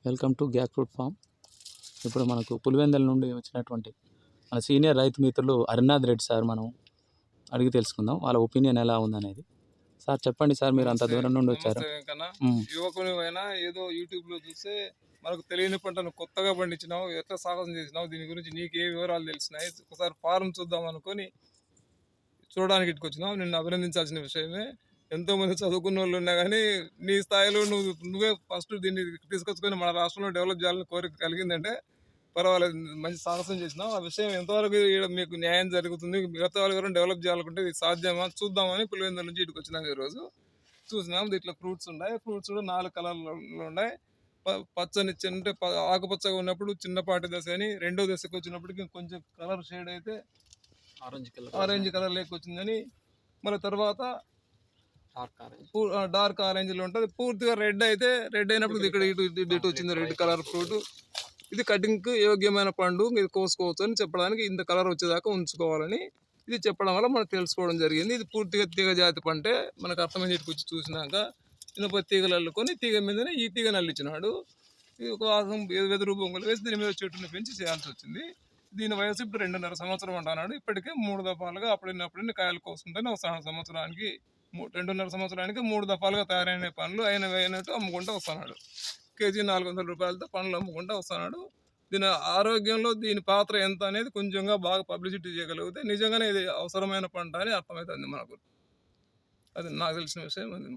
Welcome to gac fruit form. ఇప్పుడు మనకు పులివెందుల నుండి వచ్చినటువంటి మన సీనియర్ రైతు మిత్రులు హరినాథ్ రెడ్డి సార్ మనం అడిగి తెలుసుకుందాం వాళ్ళ ఒపీనియన్ ఎలా ఉందనేది. సార్ చెప్పండి సార్, మీరు అంత దూరం నుండి వచ్చారు. యువకుని అయినా ఏదో యూట్యూబ్లో చూస్తే మనకు తెలియని పంటను కొత్తగా పండించినావు, ఎట్లా సాహసం చేసినావు, దీని గురించి నీకు ఏ వివరాలు తెలిసినాయి, ఒకసారి ఫారం చూద్దాం అనుకొని చూడడానికి ఇటుకు వచ్చినావు. నిన్ను అభినందించాల్సిన విషయమే. ఎంతోమంది చదువుకున్న వాళ్ళు ఉన్నా కానీ నీ స్థాయిలో నువ్వే ఫస్ట్ దీన్ని తీసుకొచ్చుకొని మన రాష్ట్రంలో డెవలప్ చేయాలని కోరిక కలిగిందంటే పర్వాలేదు, మంచి సాహసం చేసినావు. ఆ విషయం ఎంతవరకు మీకు న్యాయం జరుగుతుంది, మిగతా వాళ్ళు ఎవరైనా డెవలప్ చేయాలనుకుంటే ఇది సాధ్యమా చూద్దామని పులివెందుల నుంచి ఇటుకు వచ్చినాం. ఈరోజు చూసినాం దీంట్లో ఫ్రూట్స్ ఉన్నాయి. ఫ్రూట్స్ కూడా 4 కలర్లు ఉన్నాయి. పచ్చని అంటే ఆకుపచ్చగా ఉన్నప్పుడు చిన్నపాటి దశ అని, రెండో దశకు వచ్చినప్పటికి కొంచెం కలర్ షేడ్ అయితే ఆరెంజ్ కలర్ లేక వచ్చిందని, మళ్ళీ తర్వాత డార్క్ ఆరెంజ్లో ఉంటుంది. పూర్తిగా రెడ్ అయితే రెడ్ అయినప్పుడు ఇక్కడ ఇటు వచ్చింది రెడ్ కలర్ ఫ్రూట్. ఇది కటింగ్కి యోగ్యమైన పండు, ఇది కోసుకోవచ్చు అని చెప్పడానికి ఇంత కలర్ వచ్చేదాకా ఉంచుకోవాలని ఇది చెప్పడం వల్ల మనకు తెలుసుకోవడం జరిగింది. ఇది పూర్తిగా తీగ జాతి పంటే మనకు అర్థమైన ఇటుకు వచ్చి చూసినాక ఇనప తీగలు అల్లుకొని తీగ మీదనే ఈ తీగ నల్లిచ్చినాడు. ఇది ఒక వెదురు బొంగులు వేసి దీని మీద చెట్టును పెంచి చేయాల్సి వచ్చింది. దీని వయసు ఇప్పుడు 2.5 సంవత్సరం అంటున్నాడు. ఇప్పటికే 3 దఫాలుగా అప్పుడప్పుడు కాయలు కోసుకుంటూనే వస్తాడు. సంవత్సరానికి 2.5 సంవత్సరానికి 3 దఫాలుగా తయారైన పండ్లు అయినట్టు అమ్ముకుంటూ వస్తున్నాడు. కేజీ 400 రూపాయలతో పండ్లు అమ్ముకుంటూ వస్తున్నాడు. దీని ఆరోగ్యంలో దీని పాత్ర ఎంత అనేది కొంచెంగా బాగా పబ్లిసిటీ చేయగలిగితే నిజంగానే ఇది అవసరమైన పంట అని అర్థమవుతుంది మనకు. అది నాకు తెలిసిన విషయం. అది